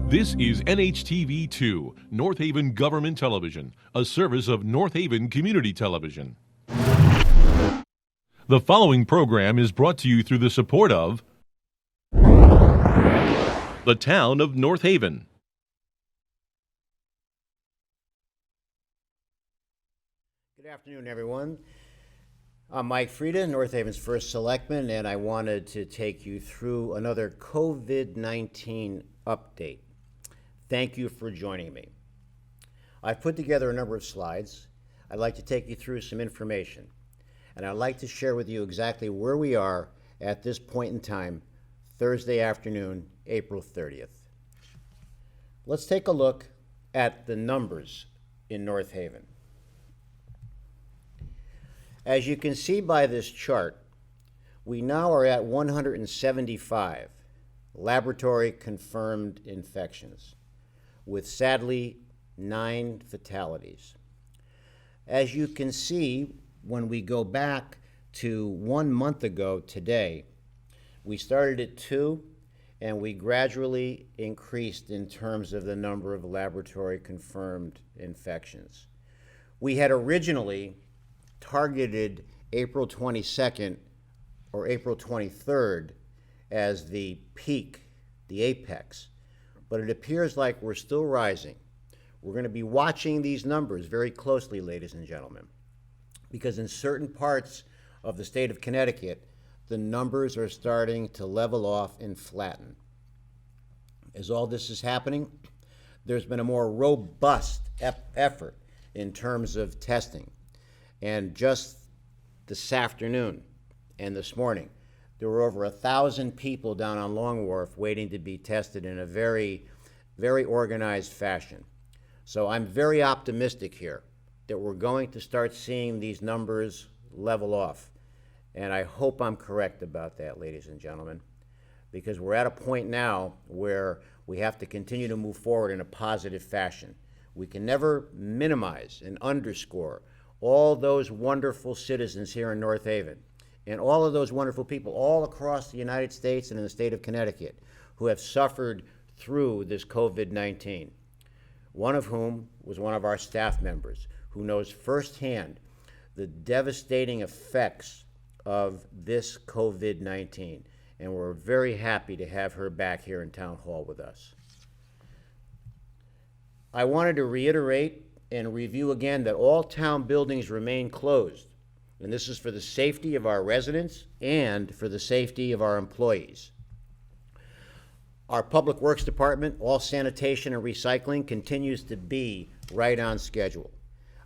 This is NHTV2, North Haven Government Television, a service of North Haven Community Television. The following program is brought to you through the support of the Town of North Haven. Good afternoon, everyone. I'm Mike Freda, North Haven's first Selectman, and I wanted to take you through another COVID-19 update. Thank you for joining me. I've put together a number of slides. I'd like to take you through some information, and I'd like to share with you exactly where we are at this point in time, Thursday afternoon, April 30th. Let's take a look at the numbers in North Haven. As you can see by this chart, we now are at 175 laboratory confirmed infections, with sadly 9 fatalities. As you can see, when we go back to 1 month ago today, we started at 2 and we gradually increased in terms of the number of laboratory confirmed infections. We had originally targeted April 22nd or April 23rd as the peak, the apex, but it appears like we're still rising. We're going to be watching these numbers very closely, ladies and gentlemen, because in certain parts of the state of Connecticut, the numbers are starting to level off and flatten. As all this is happening, there's been a more robust effort in terms of testing. And just this afternoon and this morning, there were over 1,000 people down on Long Wharf waiting to be tested in a very, very organized fashion. So I'm very optimistic here that we're going to start seeing these numbers level off. And I hope I'm correct about that, ladies and gentlemen, because we're at a point now where we have to continue to move forward in a positive fashion. We can never minimize and underscore all those wonderful citizens here in North Haven and all of those wonderful people all across the United States and in the state of Connecticut who have suffered through this COVID-19. One of whom was one of our staff members who knows firsthand the devastating effects of this COVID-19. And we're very happy to have her back here in Town Hall with us. I wanted to reiterate and review again that all town buildings remain closed. And this is for the safety of our residents and for the safety of our employees. Our Public Works Department, all sanitation and recycling, continues to be right on schedule.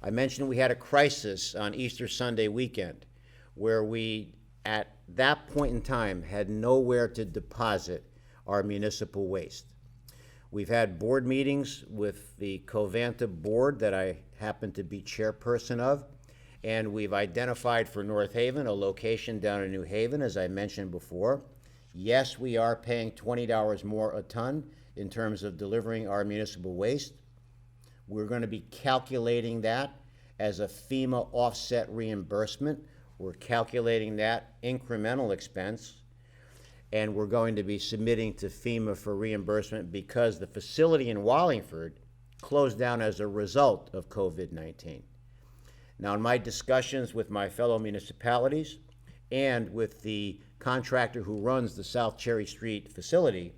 I mentioned we had a crisis on Easter Sunday weekend where we, at that point in time, had nowhere to deposit our municipal waste. We've had board meetings with the Covanta board that I happen to be chairperson of, and we've identified for North Haven a location down in New Haven, as I mentioned before. Yes, we are paying $20 more a ton in terms of delivering our municipal waste. We're going to be calculating that as a FEMA offset reimbursement. We're calculating that incremental expense, and we're going to be submitting to FEMA for reimbursement because the facility in Wallingford closed down as a result of COVID-19. Now, in my discussions with my fellow municipalities and with the contractor who runs the South Cherry Street facility,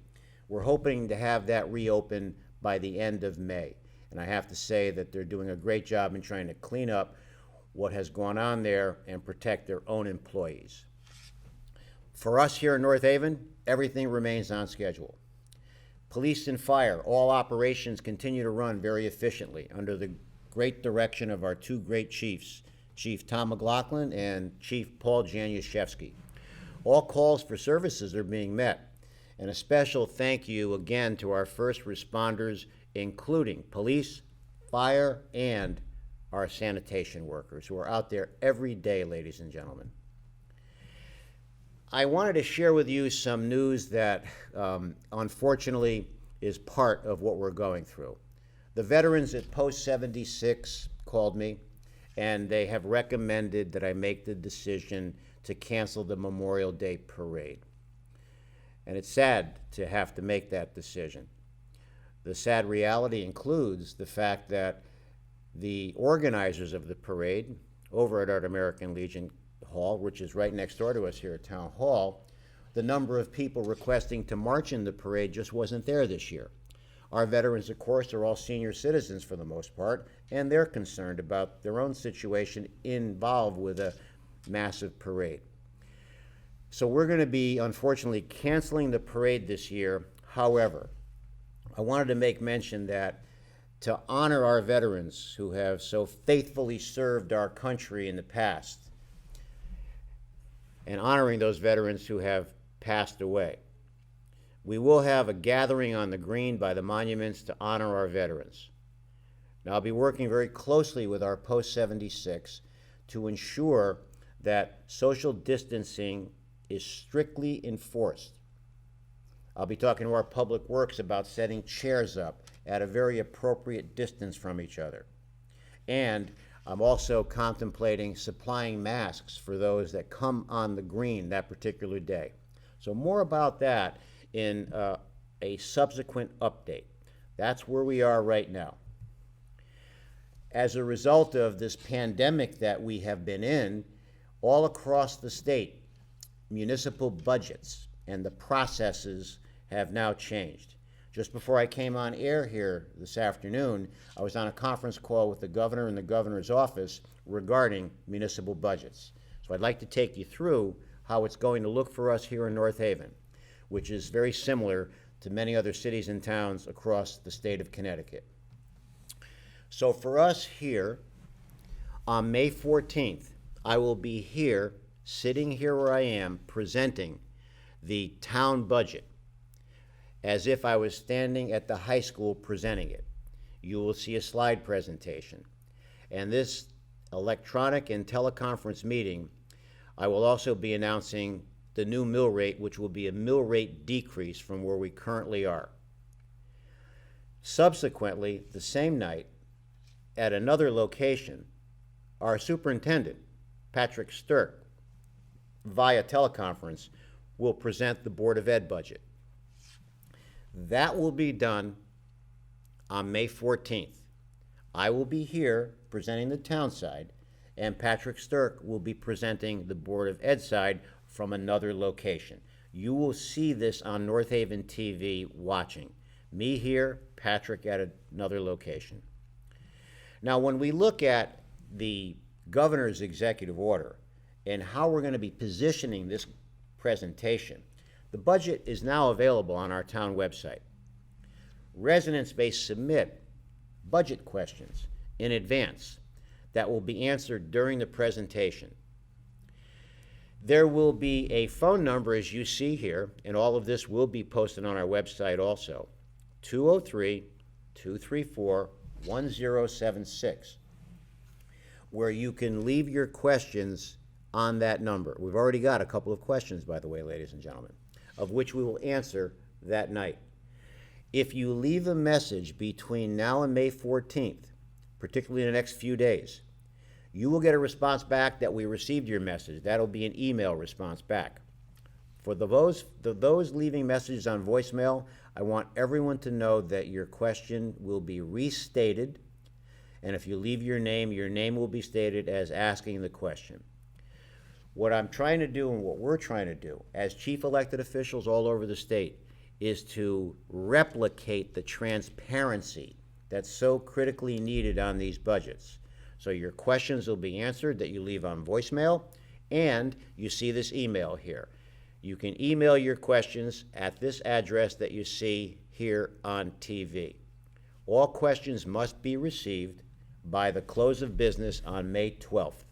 we're hoping to have that reopen by the end of May. And I have to say that they're doing a great job in trying to clean up what has gone on there and protect their own employees. For us here in North Haven, everything remains on schedule. Police and fire, all operations continue to run very efficiently under the great direction of our two great chiefs, Chief Tom McLaughlin and Chief Paul Januszewski. All calls for services are being met, and a special thank you again to our first responders, including police, fire, and our sanitation workers who are out there every day, ladies and gentlemen. I wanted to share with you some news that unfortunately is part of what we're going through. The veterans at Post 76 called me, and they have recommended that I make the decision to cancel the Memorial Day parade. And it's sad to have to make that decision. The sad reality includes the fact that the organizers of the parade over at our American Legion Hall, which is right next door to us here at Town Hall, the number of people requesting to march in the parade just wasn't there this year. Our veterans, of course, are all senior citizens for the most part, and they're concerned about their own situation involved with a massive parade. So we're going to be, unfortunately, canceling the parade this year. However, I wanted to make mention that to honor our veterans who have so faithfully served our country in the past, and honoring those veterans who have passed away, we will have a gathering on the green by the monuments to honor our veterans. Now, I'll be working very closely with our Post 76 to ensure that social distancing is strictly enforced. I'll be talking to our Public Works about setting chairs up at a very appropriate distance from each other. And I'm also contemplating supplying masks for those that come on the green that particular day. So more about that in a subsequent update. That's where we are right now. As a result of this pandemic that we have been in, all across the state, municipal budgets and the processes have now changed. Just before I came on air here this afternoon, I was on a conference call with the governor and the governor's office regarding municipal budgets. So I'd like to take you through how it's going to look for us here in North Haven, which is very similar to many other cities and towns across the state of Connecticut. So for us here, on May 14th, I will be here, sitting here where I am, presenting the town budget as if I was standing at the high school presenting it. You will see a slide presentation. And this electronic and teleconference meeting, I will also be announcing the new mill rate, which will be a mill rate decrease from where we currently are. Subsequently, the same night, at another location, our superintendent, Patrick Stirk, via teleconference, will present the Board of Ed budget. That will be done on May 14th. I will be here presenting the town side, and Patrick Stirk will be presenting the Board of Ed side from another location. You will see this on North Haven TV watching. Me here, Patrick at another location. Now, when we look at the governor's executive order and how we're going to be positioning this presentation, the budget is now available on our town website. Residents may submit budget questions in advance that will be answered during the presentation. There will be a phone number, as you see here, and all of this will be posted on our website also, 203-234-1076, where you can leave your questions on that number. We've already got a couple of questions, by the way, ladies and gentlemen, of which we will answer that night. If you leave a message between now and May 14th, particularly in the next few days, you will get a response back that we received your message. That'll be an email response back. For those leaving messages on voicemail, I want everyone to know that your question will be restated, and if you leave your name will be stated as asking the question. What I'm trying to do and what we're trying to do as chief elected officials all over the state is to replicate the transparency that's so critically needed on these budgets. So your questions will be answered that you leave on voicemail, and you see this email here. You can email your questions at this address that you see here on TV. All questions must be received by the close of business on May 12th.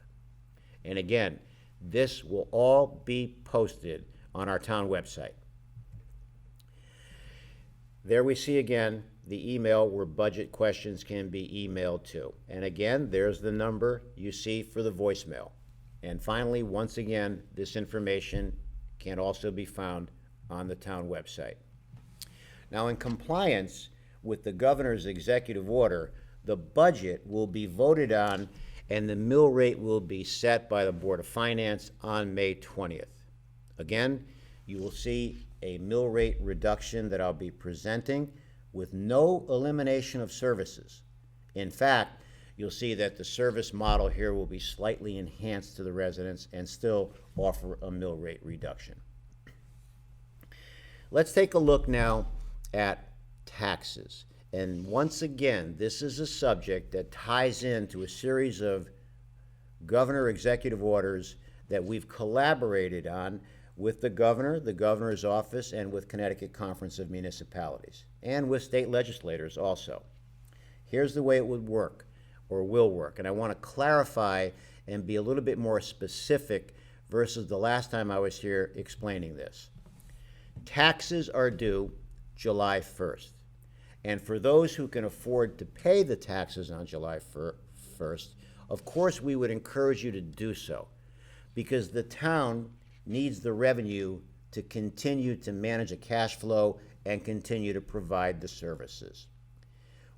And again, this will all be posted on our town website. There we see again the email where budget questions can be emailed to. And again, there's the number you see for the voicemail. And finally, once again, this information can also be found on the town website. Now, in compliance with the governor's executive order, the budget will be voted on and the mill rate will be set by the Board of Finance on May 20th. Again, you will see a mill rate reduction that I'll be presenting with no elimination of services. In fact, you'll see that the service model here will be slightly enhanced to the residents and still offer a mill rate reduction. Let's take a look now at taxes. And once again, this is a subject that ties into a series of governor executive orders that we've collaborated on with the governor, the governor's office, and with Connecticut Conference of Municipalities, and with state legislators also. Here's the way it would work, or will work, and I want to clarify and be a little bit more specific versus the last time I was here explaining this. Taxes are due July 1st. And for those who can afford to pay the taxes on July 1st, of course we would encourage you to do so, because the town needs the revenue to continue to manage a cash flow and continue to provide the services.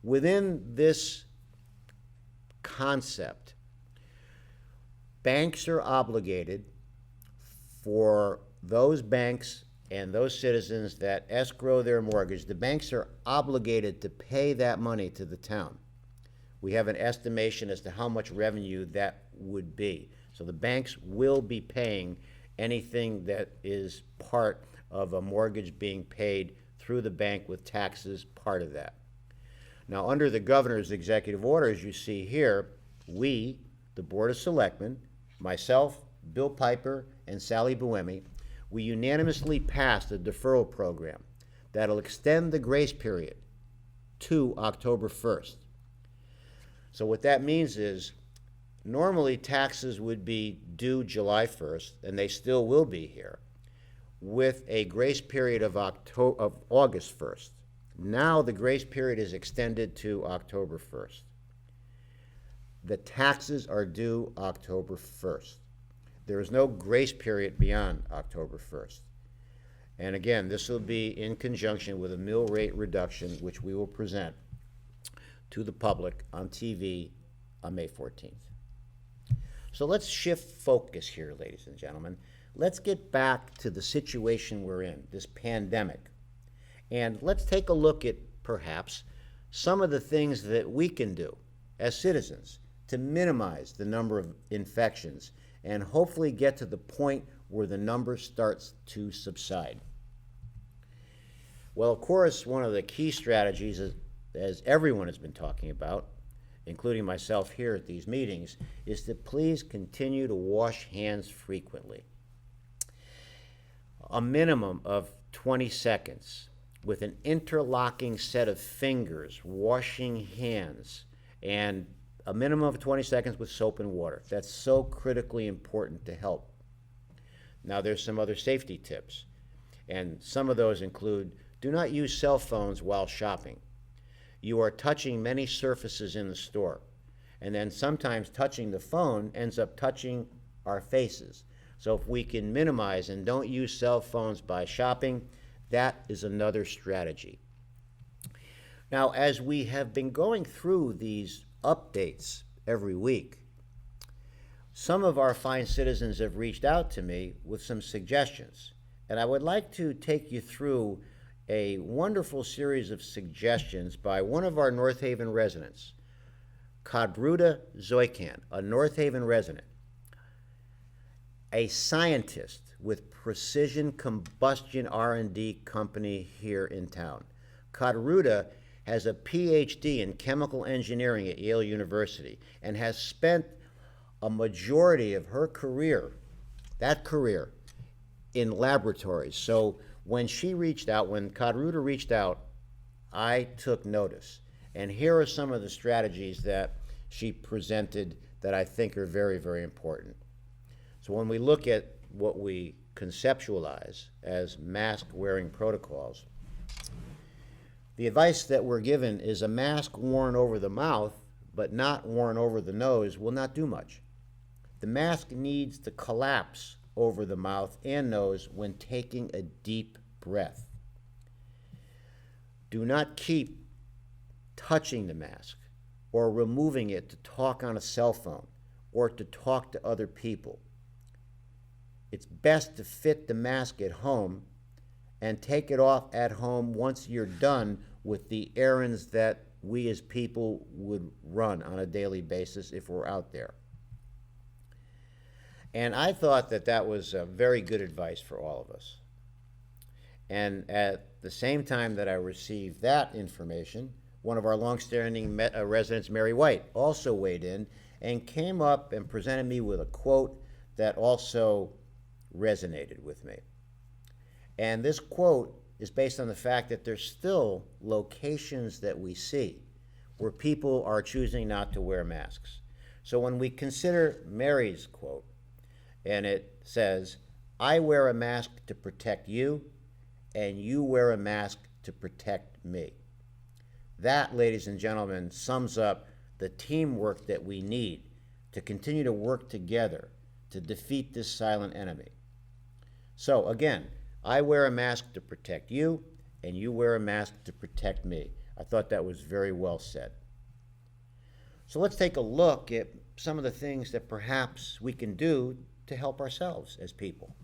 Within this concept, banks are obligated, for those banks and those citizens that escrow their mortgage, the banks are obligated to pay that money to the town. We have an estimation as to how much revenue that would be. So the banks will be paying anything that is part of a mortgage being paid through the bank with taxes, part of that. Now, under the governor's executive orders, you see here, we, the Board of Selectmen, myself, Bill Piper, and Sally Buemi, we unanimously passed a deferral program that'll extend the grace period to October 1st. So what that means is, normally taxes would be due July 1st, and they still will be here, with a grace period of August 1st. Now the grace period is extended to October 1st. The taxes are due October 1st. There is no grace period beyond October 1st. And again, this will be in conjunction with a mill rate reduction, which we will present to the public on TV on May 14th. So let's shift focus here, ladies and gentlemen. Let's get back to the situation we're in, this pandemic. And let's take a look at, perhaps, some of the things that we can do as citizens to minimize the number of infections and hopefully get to the point where the number starts to subside. Well, of course, one of the key strategies, as everyone has been talking about, including myself here at these meetings, is to please continue to wash hands frequently. A minimum of 20 seconds with an interlocking set of fingers, washing hands, and a minimum of 20 seconds with soap and water. That's so critically important to help. Now, there's some other safety tips, and some of those include, do not use cell phones while shopping. You are touching many surfaces in the store, and then sometimes touching the phone ends up touching our faces. So if we can minimize and don't use cell phones by shopping, that is another strategy. Now, as we have been going through these updates every week, some of our fine citizens have reached out to me with some suggestions, and I would like to take you through a wonderful series of suggestions by one of our North Haven residents, Freda Zoykan, a North Haven resident, a scientist with Precision Combustion R&D company here in town. Freda has a PhD in chemical engineering at Yale University and has spent a majority of her career, in laboratories. So when she reached out, when Freda reached out, I took notice. And here are some of the strategies that she presented that I think are very, very important. So when we look at what we conceptualize as mask-wearing protocols, the advice that we're given is a mask worn over the mouth but not worn over the nose will not do much. The mask needs to collapse over the mouth and nose when taking a deep breath. Do not keep touching the mask or removing it to talk on a cell phone or to talk to other people. It's best to fit the mask at home and take it off at home once you're done with the errands that we as people would run on a daily basis if we're out there. And I thought that that was very good advice for all of us. And at the same time that I received that information, one of our longstanding residents, Mary White, also weighed in and came up and presented me with a quote that also resonated with me. And this quote is based on the fact that there's still locations that we see where people are choosing not to wear masks. So when we consider Mary's quote, and it says, "I wear a mask to protect you, and you wear a mask to protect me." That, ladies and gentlemen, sums up the teamwork that we need to continue to work together to defeat this silent enemy. So again, I wear a mask to protect you, and you wear a mask to protect me. I thought that was very well said. So let's take a look at some of the things that perhaps we can do to help ourselves as people.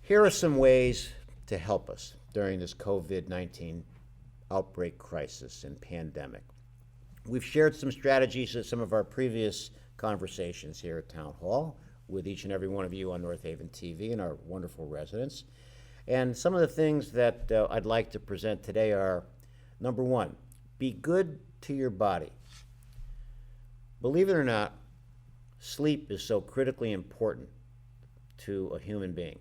Here are some ways to help us during this COVID-19 outbreak crisis and pandemic. We've shared some strategies at some of our previous conversations here at Town Hall with each and every one of you on North Haven TV and our wonderful residents. And some of the things that I'd like to present today are, number one, be good to your body. Believe it or not, sleep is so critically important to a human being.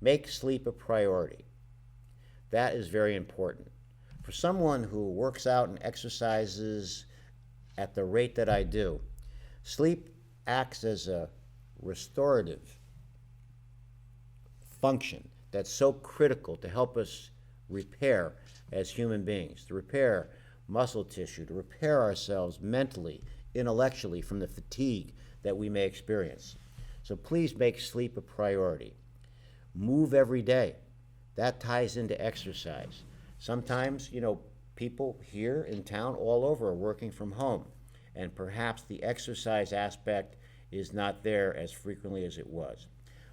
Make sleep a priority. That is very important. For someone who works out and exercises at the rate that I do, sleep acts as a restorative function that's so critical to help us repair as human beings, to repair muscle tissue, to repair ourselves mentally, intellectually from the fatigue that we may experience. So please make sleep a priority. Move every day. That ties into exercise. Sometimes, people here in town all over are working from home, and perhaps the exercise aspect is not there as frequently as it was.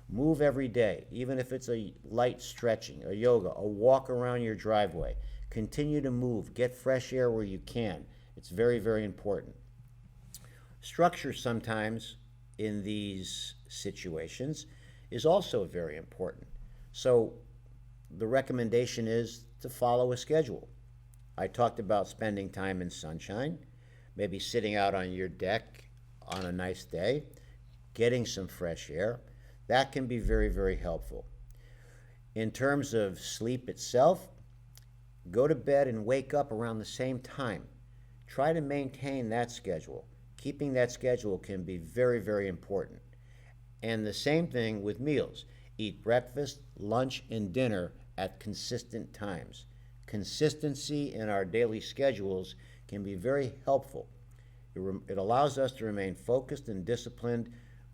Move every day, even if it's a light stretching, a yoga, a walk around your driveway. Continue to move. Get fresh air where you can. It's very, very important. Structure sometimes in these situations is also very important. So the recommendation is to follow a schedule. I talked about spending time in sunshine, maybe sitting out on your deck on a nice day, getting some fresh air. That can be very, very helpful. In terms of sleep itself, go to bed and wake up around the same time. Try to maintain that schedule. Keeping that schedule can be very, very important. And the same thing with meals. Eat breakfast, lunch, and dinner at consistent times. Consistency in our daily schedules can be very helpful. It allows us to remain focused and disciplined,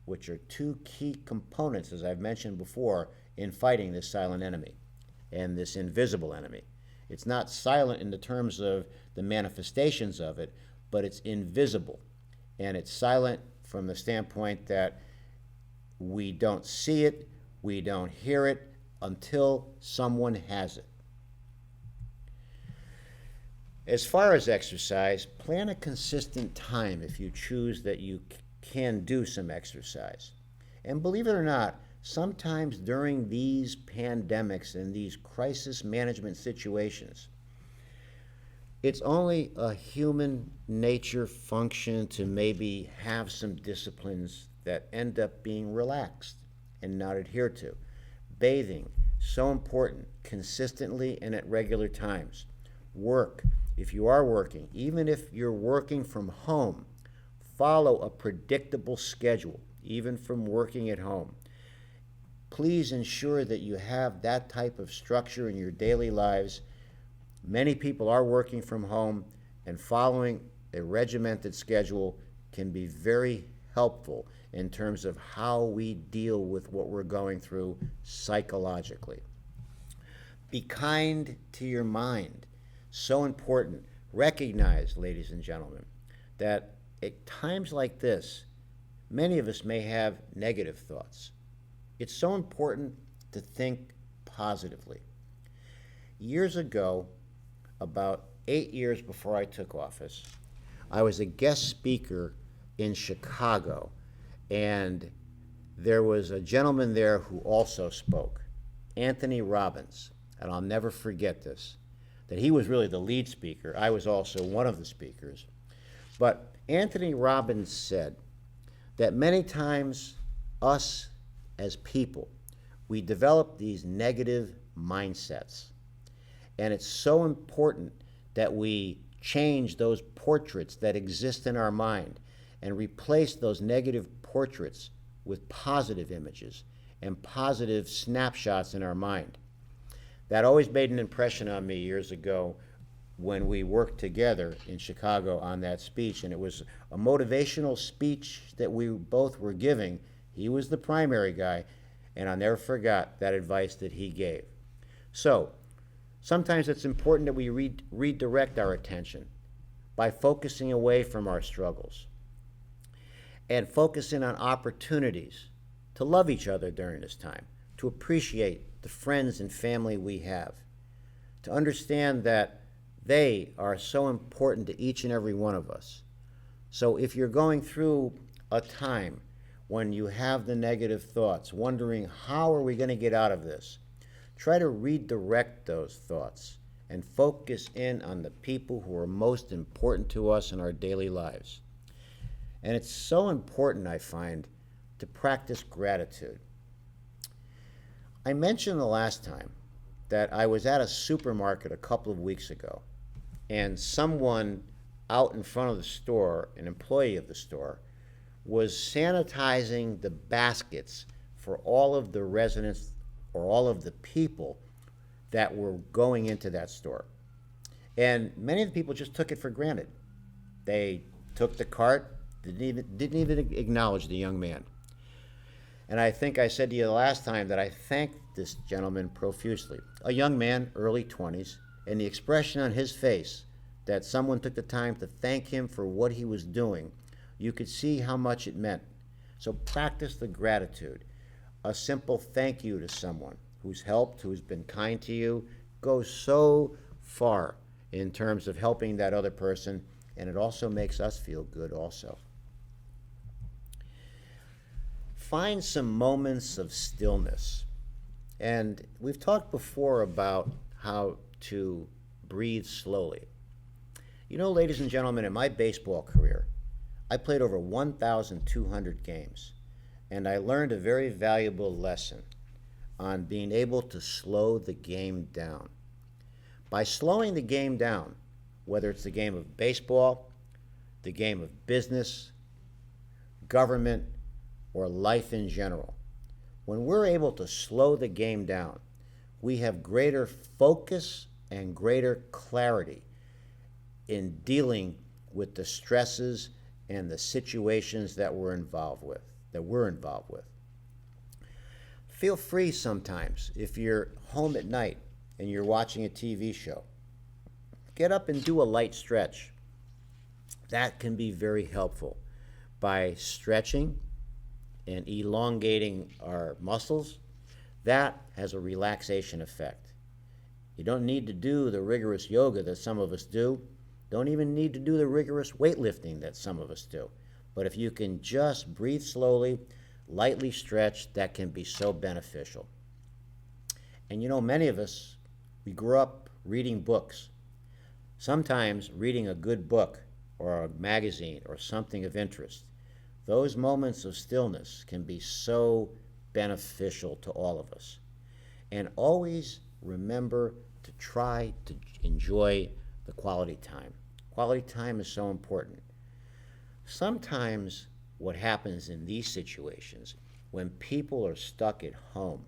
which are two key components, as I've mentioned before, in fighting this silent enemy and this invisible enemy. It's not silent in the terms of the manifestations of it, but it's invisible. And it's silent from the standpoint that we don't see it, we don't hear it until someone has it. As far as exercise, plan a consistent time if you choose that you can do some exercise. And believe it or not, sometimes during these pandemics and these crisis management situations, it's only a human nature function to maybe have some disciplines that end up being relaxed and not adhered to. Bathing, so important, consistently and at regular times. Work, if you are working, even if you're working from home, follow a predictable schedule, even from working at home. Please ensure that you have that type of structure in your daily lives. Many people are working from home, and following a regimented schedule can be very helpful in terms of how we deal with what we're going through psychologically. Be kind to your mind. So important. Recognize, ladies and gentlemen, that at times like this, many of us may have negative thoughts. It's so important to think positively. Years ago, about 8 years before I took office, I was a guest speaker in Chicago, and there was a gentleman there who also spoke, Anthony Robbins, and I'll never forget this, that he was really the lead speaker. I was also one of the speakers. But Anthony Robbins said that many times us as people, we develop these negative mindsets. And it's so important that we change those portraits that exist in our mind and replace those negative portraits with positive images and positive snapshots in our mind. That always made an impression on me years ago when we worked together in Chicago on that speech, and it was a motivational speech that we both were giving. He was the primary guy, and I never forgot that advice that he gave. So, sometimes it's important that we redirect our attention by focusing away from our struggles and focusing on opportunities to love each other during this time, to appreciate the friends and family we have, to understand that they are so important to each and every one of us. So if you're going through a time when you have the negative thoughts, wondering how are we going to get out of this, try to redirect those thoughts and focus in on the people who are most important to us in our daily lives. And it's so important, I find, to practice gratitude. I mentioned the last time that I was at a supermarket a couple of weeks ago, and someone out in front of the store, an employee of the store, was sanitizing the baskets for all of the residents or all of the people that were going into that store. And many of the people just took it for granted. They took the cart, didn't even acknowledge the young man. And I think I said to you the last time that I thanked this gentleman profusely. A young man, early 20s, and the expression on his face that someone took the time to thank him for what he was doing, you could see how much it meant. So practice the gratitude. A simple thank you to someone who's helped, who's been kind to you, goes so far in terms of helping that other person, and it also makes us feel good also. Find some moments of stillness. And we've talked before about how to breathe slowly. You know, ladies and gentlemen, in my baseball career, I played over 1,200 games, and I learned a very valuable lesson on being able to slow the game down. By slowing the game down, whether it's the game of baseball, the game of business, government, or life in general, when we're able to slow the game down, we have greater focus and greater clarity in dealing with the stresses and the situations that we're involved with. Feel free sometimes, if you're home at night and you're watching a TV show, get up and do a light stretch. That can be very helpful by stretching and elongating our muscles. That has a relaxation effect. You don't need to do the rigorous yoga that some of us do. Don't even need to do the rigorous weightlifting that some of us do. But if you can just breathe slowly, lightly stretch, that can be so beneficial. And you know, many of us, we grew up reading books. Sometimes reading a good book or a magazine or something of interest, those moments of stillness can be so beneficial to all of us. And always remember to try to enjoy the quality time. Quality time is so important. Sometimes what happens in these situations, when people are stuck at home,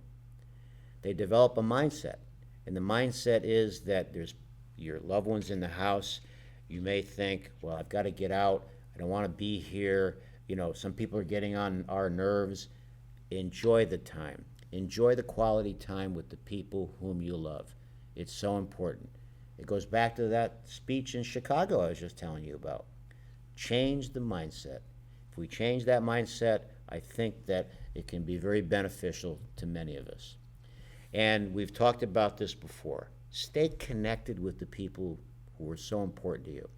they develop a mindset. And the mindset is that there's your loved ones in the house. You may think, well, I've got to get out. I don't want to be here. You know, some people are getting on our nerves. Enjoy the time. Enjoy the quality time with the people whom you love. It's so important. It goes back to that speech in Chicago I was just telling you about. Change the mindset. If we change that mindset, I think that it can be very beneficial to many of us. And we've talked about this before. Stay connected with the people who are so important to you.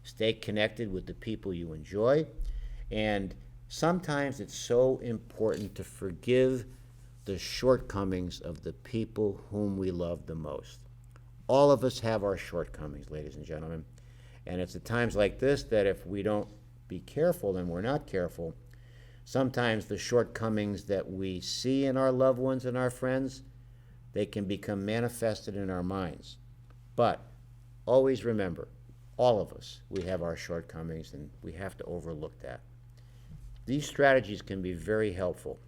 Stay connected with the people you enjoy. And sometimes it's so important to forgive the shortcomings of the people whom we love the most. All of us have our shortcomings, ladies and gentlemen. And it's at times like this that if we don't be careful and we're not careful, sometimes the shortcomings that we see in our loved ones and our friends, they can become manifested in our minds. But always remember, all of us, we have our shortcomings and we have to overlook that. These strategies can be very helpful.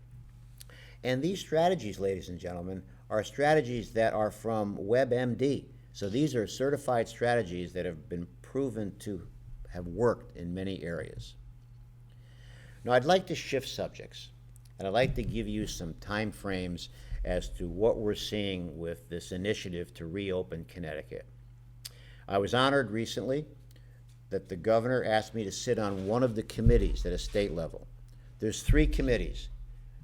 And these strategies, ladies and gentlemen, are strategies that are from WebMD. So these are certified strategies that have been proven to have worked in many areas. Now, I'd like to shift subjects, and I'd like to give you some time frames as to what we're seeing with this initiative to reopen Connecticut. I was honored recently that the governor asked me to sit on one of the committees at a state level. There's 3 committees.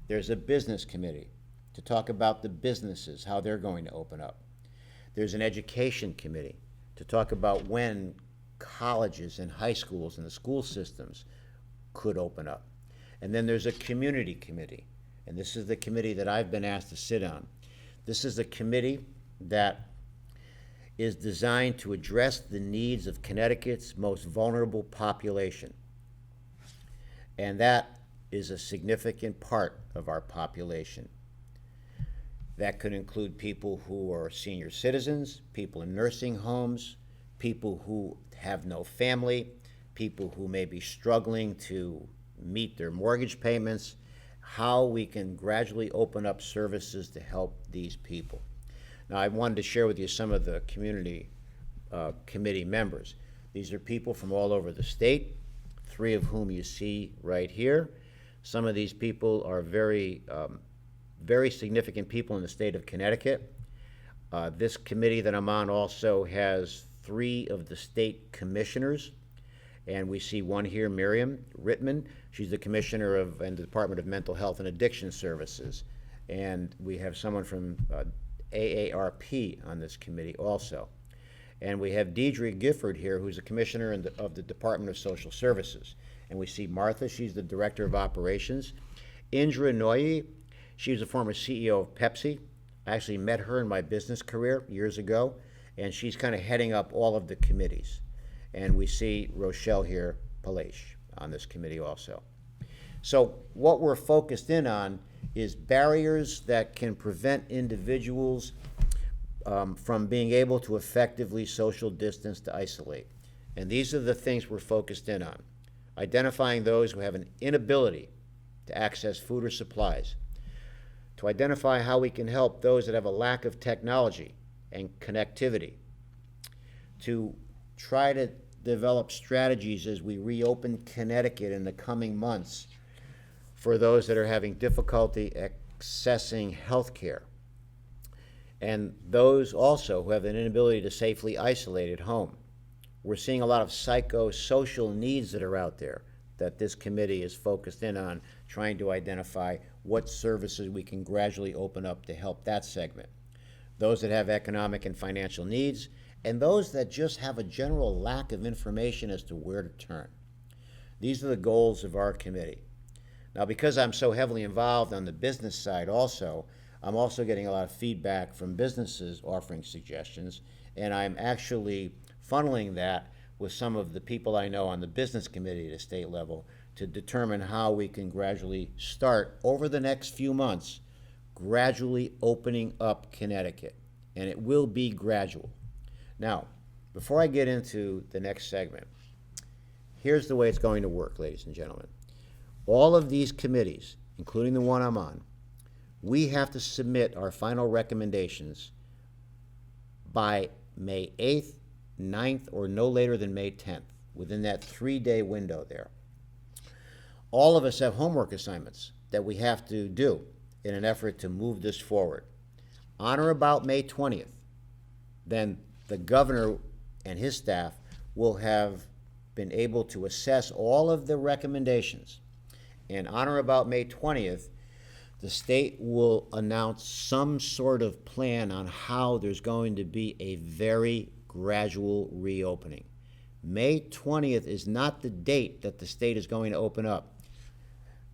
There's a business committee to talk about the businesses, how they're going to open up. There's an education committee to talk about when colleges and high schools and the school systems could open up. And then there's a community committee, and this is the committee that I've been asked to sit on. This is a committee that is designed to address the needs of Connecticut's most vulnerable population. And that is a significant part of our population. That could include people who are senior citizens, people in nursing homes, people who have no family, people who may be struggling to meet their mortgage payments, how we can gradually open up services to help these people. Now, I wanted to share with you some of the community committee members. These are people from all over the state, 3 of whom you see right here. Some of these people are very significant people in the state of Connecticut. This committee that I'm on also has 3 of the state commissioners, and we see one here, Miriam Rittman. She's the commissioner in the Department of Mental Health and Addiction Services, and we have someone from AARP on this committee also. And we have Deidre Gifford here, who's a commissioner of the Department of Social Services. And we see Martha, she's the director of operations. Indra Noyi, she was a former CEO of Pepsi. I actually met her in my business career years ago, and she's kind of heading up all of the committees. And we see Rochelle here, Palace, on this committee also. So what we're focused in on is barriers that can prevent individuals from being able to effectively social distance to isolate. And these are the things we're focused in on. Identifying those who have an inability to access food or supplies, to identify how we can help those that have a lack of technology and connectivity, to try to develop strategies as we reopen Connecticut in the coming months for those that are having difficulty accessing health care, and those also who have an inability to safely isolate at home. We're seeing a lot of psychosocial needs that are out there that this committee is focused in on, trying to identify what services we can gradually open up to help that segment. Those that have economic and financial needs, and those that just have a general lack of information as to where to turn. These are the goals of our committee. Now, because I'm so heavily involved on the business side also, I'm also getting a lot of feedback from businesses offering suggestions, and I'm actually funneling that with some of the people I know on the business committee at a state level to determine how we can gradually start over the next few months, gradually opening up Connecticut. And it will be gradual. Now, before I get into the next segment, here's the way it's going to work, ladies and gentlemen. All of these committees, including the one I'm on, we have to submit our final recommendations by May 8th, 9th, or no later than May 10th, within that 3-day window there. All of us have homework assignments that we have to do in an effort to move this forward. On or about May 20th, then the governor and his staff will have been able to assess all of the recommendations. And on or about May 20th, the state will announce some sort of plan on how there's going to be a very gradual reopening. May 20th is not the date that the state is going to open up.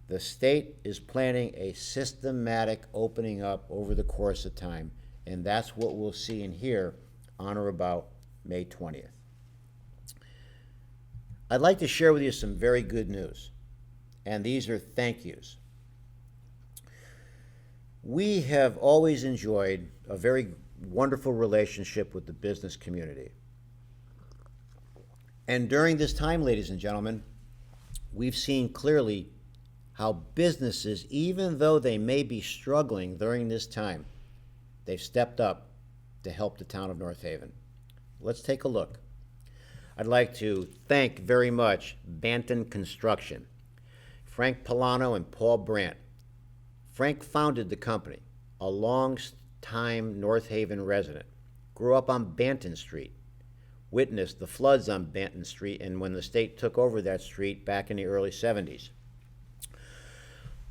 The state is planning a systematic opening up over the course of time, and that's what we'll see and hear on or about May 20th. I'd like to share with you some very good news, and these are thank yous. We have always enjoyed a very wonderful relationship with the business community. And during this time, ladies and gentlemen, we've seen clearly how businesses, even though they may be struggling during this time, they've stepped up to help the town of North Haven. Let's take a look. I'd like to thank very much Banton Construction, Frank Polano and Paul Brandt. Frank founded the company, a long-time North Haven resident, grew up on Banton Street, witnessed the floods on Banton Street, and when the state took over that street back in the early 70s.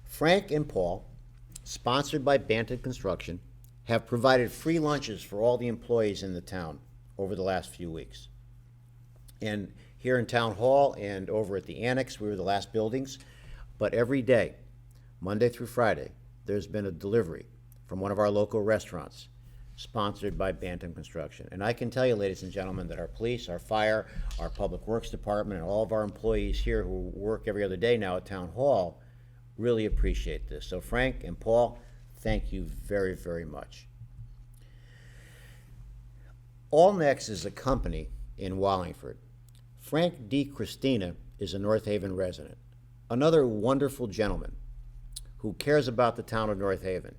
Frank and Paul, sponsored by Banton Construction, have provided free lunches for all the employees in the town over the last few weeks. And here in Town Hall and over at the Annex, we were the last buildings, but every day, Monday through Friday, there's been a delivery from one of our local restaurants, sponsored by Bantam Construction. And I can tell you, ladies and gentlemen, that our police, our fire, our public works department, and all of our employees here who work every other day now at Town Hall really appreciate this. So Frank and Paul, thank you very, very much. Allnex is a company in Wallingford. Frank D. Christina is a North Haven resident, another wonderful gentleman who cares about the town of North Haven,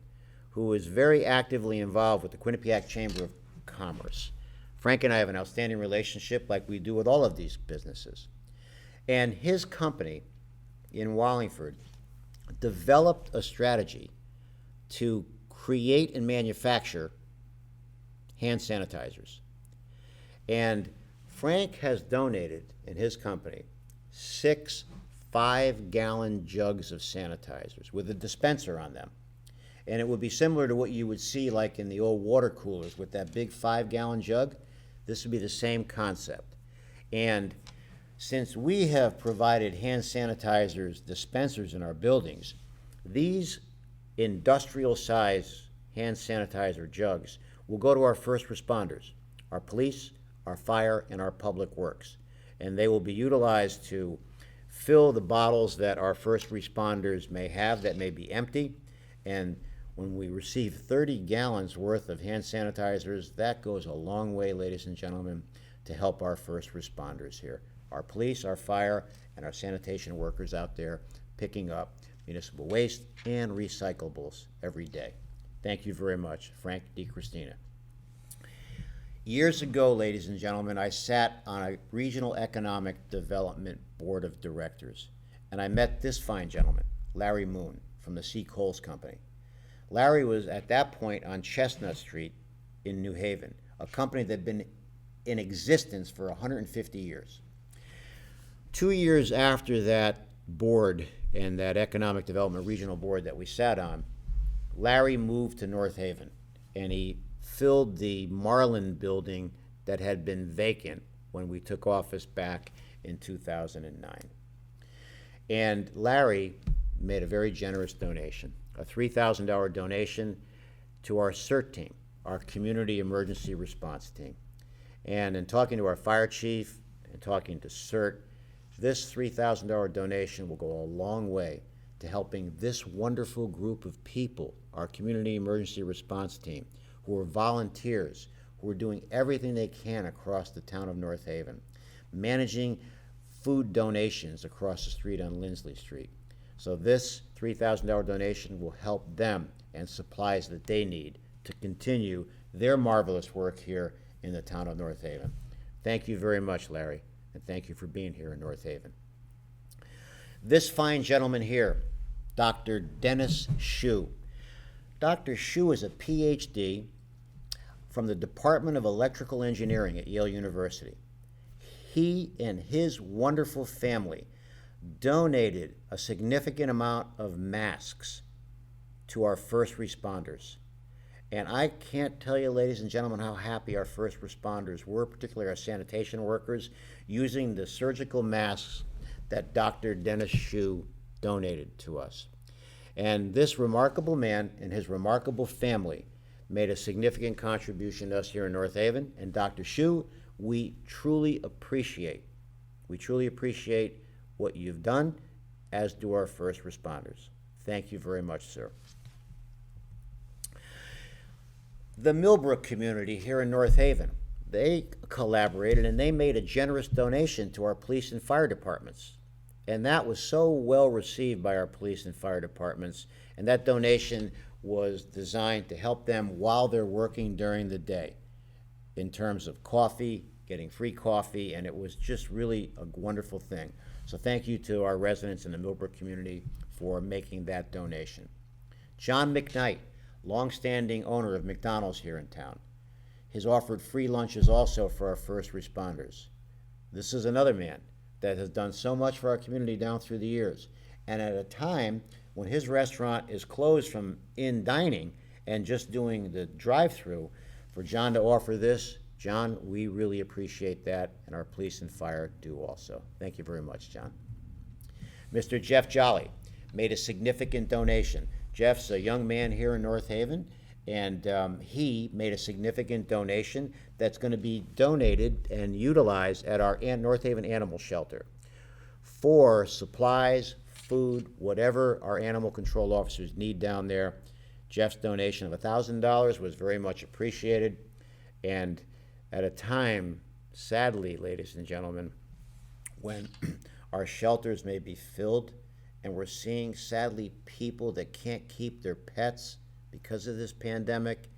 who is very actively involved with the Quinnipiac Chamber of Commerce. Frank and I have an outstanding relationship like we do with all of these businesses. And his company in Wallingford developed a strategy to create and manufacture hand sanitizers. And Frank has donated, in his company, 6 5-gallon jugs of sanitizers with a dispenser on them. And it would be similar to what you would see like in the old water coolers with that big 5-gallon jug. This would be the same concept. And since we have provided hand sanitizers dispensers in our buildings, these industrial size hand sanitizer jugs will go to our first responders, our police, our fire, and our public works. And they will be utilized to fill the bottles that our first responders may have that may be empty. And when we receive 30 gallons worth of hand sanitizers, that goes a long way, ladies and gentlemen, to help our first responders here. Our police, our fire, and our sanitation workers out there picking up municipal waste and recyclables every day. Thank you very much, Frank D. Christina. Years ago, ladies and gentlemen, I sat on a regional economic development board of directors, and I met this fine gentleman, Larry Moon, from the C. Coles Company. Larry was at that point on Chestnut Street in New Haven, a company that had been in existence for 150 years. 2 years after that board and that economic development regional board that we sat on, Larry moved to North Haven, and he filled the Marlin building that had been vacant when we took office back in 2009. And Larry made a very generous donation, a $3,000 donation to our CERT team, our Community Emergency Response Team. And in talking to our fire chief and talking to CERT, this $3,000 donation will go a long way to helping this wonderful group of people, our Community Emergency Response Team, who are volunteers, who are doing everything they can across the town of North Haven, managing food donations across the street on Lindsley Street. So this $3,000 donation will help them and supplies that they need to continue their marvelous work here in the town of North Haven. Thank you very much, Larry, and thank you for being here in North Haven. This fine gentleman here, Dr. Dennis Shue. Dr. Shue is a PhD from the Department of Electrical Engineering at Yale University. He and his wonderful family donated a significant amount of masks to our first responders. And I can't tell you, ladies and gentlemen, how happy our first responders were, particularly our sanitation workers, using the surgical masks that Dr. Dennis Shue donated to us. And this remarkable man and his remarkable family made a significant contribution to us here in North Haven. And Dr. Shue, we truly appreciate what you've done, as do our first responders. Thank you very much, sir. The Millbrook community here in North Haven, they collaborated and they made a generous donation to our police and fire departments. And that was so well received by our police and fire departments. And that donation was designed to help them while they're working during the day in terms of coffee, getting free coffee, and it was just really a wonderful thing. So thank you to our residents in the Millbrook community for making that donation. John McKnight, longstanding owner of McDonald's here in town, has offered free lunches also for our first responders. This is another man that has done so much for our community down through the years. And at a time when his restaurant is closed from in dining and just doing the drive-through, for John to offer this, John, we really appreciate that, and our police and fire do also. Thank you very much, John. Mr. Jeff Jolly made a significant donation. Jeff's a young man here in North Haven, and he made a significant donation that's going to be donated and utilized at our North Haven Animal Shelter for supplies, food, whatever our animal control officers need down there. Jeff's donation of $1,000 was very much appreciated, and at a time, sadly, ladies and gentlemen, when our shelters may be filled and we're seeing, sadly, people that can't keep their pets because of this pandemic,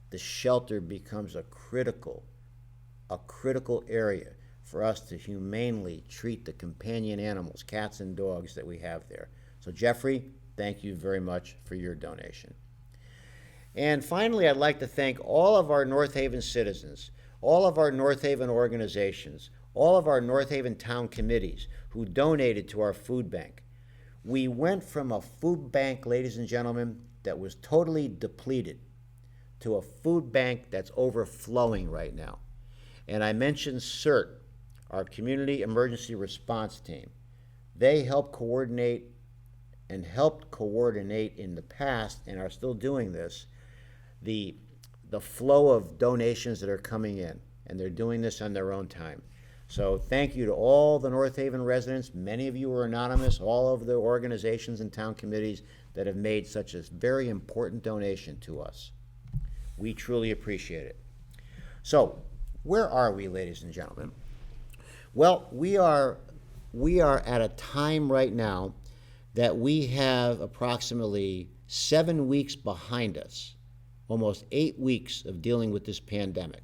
the shelter becomes a critical area for us to humanely treat the companion animals, cats and dogs that we have there. So Jeffrey, thank you very much for your donation. And finally, I'd like to thank all of our North Haven citizens, all of our North Haven organizations, all of our North Haven town committees who donated to our food bank. We went from a food bank, ladies and gentlemen, that was totally depleted to a food bank that's overflowing right now. And I mentioned CERT, our Community Emergency Response Team. They helped coordinate in the past, and are still doing this, the flow of donations that are coming in, and they're doing this on their own time. So thank you to all the North Haven residents. Many of you are anonymous, all of the organizations and town committees that have made such a very important donation to us. We truly appreciate it. So where are we, ladies and gentlemen? Well, we are at a time right now that we have approximately 7 weeks behind us, almost 8 weeks of dealing with this pandemic.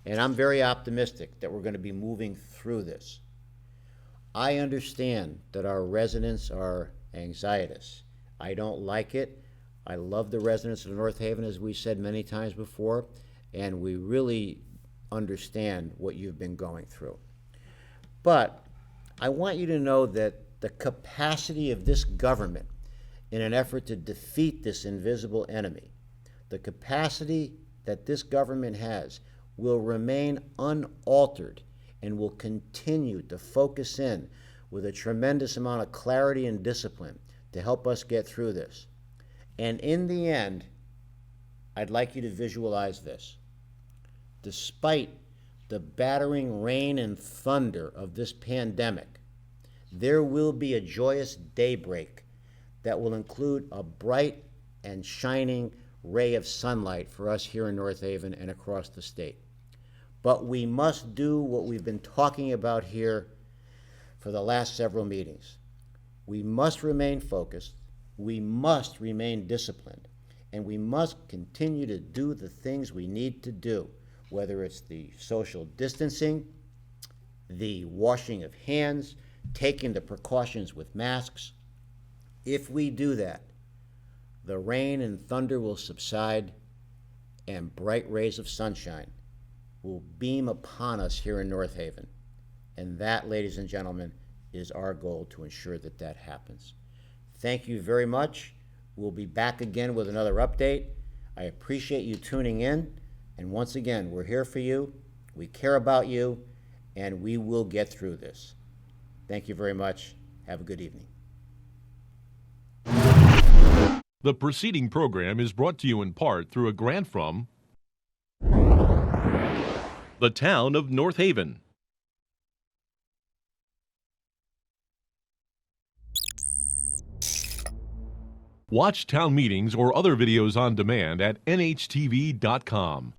And I'm very optimistic that we're going to be moving through this. I understand that our residents are anxietous. I don't like it. I love the residents of North Haven, as we said many times before, and we really understand what you've been going through. But I want you to know that the capacity of this government in an effort to defeat this invisible enemy, the capacity that this government has will remain unaltered and will continue to focus in with a tremendous amount of clarity and discipline to help us get through this. And in the end, I'd like you to visualize this. Despite the battering rain and thunder of this pandemic, there will be a joyous daybreak that will include a bright and shining ray of sunlight for us here in North Haven and across the state. But we must do what we've been talking about here for the last several meetings. We must remain focused, we must remain disciplined, and we must continue to do the things we need to do, whether it's the social distancing, the washing of hands, taking the precautions with masks. If we do that, the rain and thunder will subside and bright rays of sunshine will beam upon us here in North Haven. And that, ladies and gentlemen, is our goal to ensure that that happens. Thank you very much. We'll be back again with another update. I appreciate you tuning in. And once again, we're here for you. We care about you, and we will get through this. Thank you very much. Have a good evening. The preceding program is brought to you in part through a grant from the town of North Haven. Watch town meetings or other videos on demand at nhtv.com.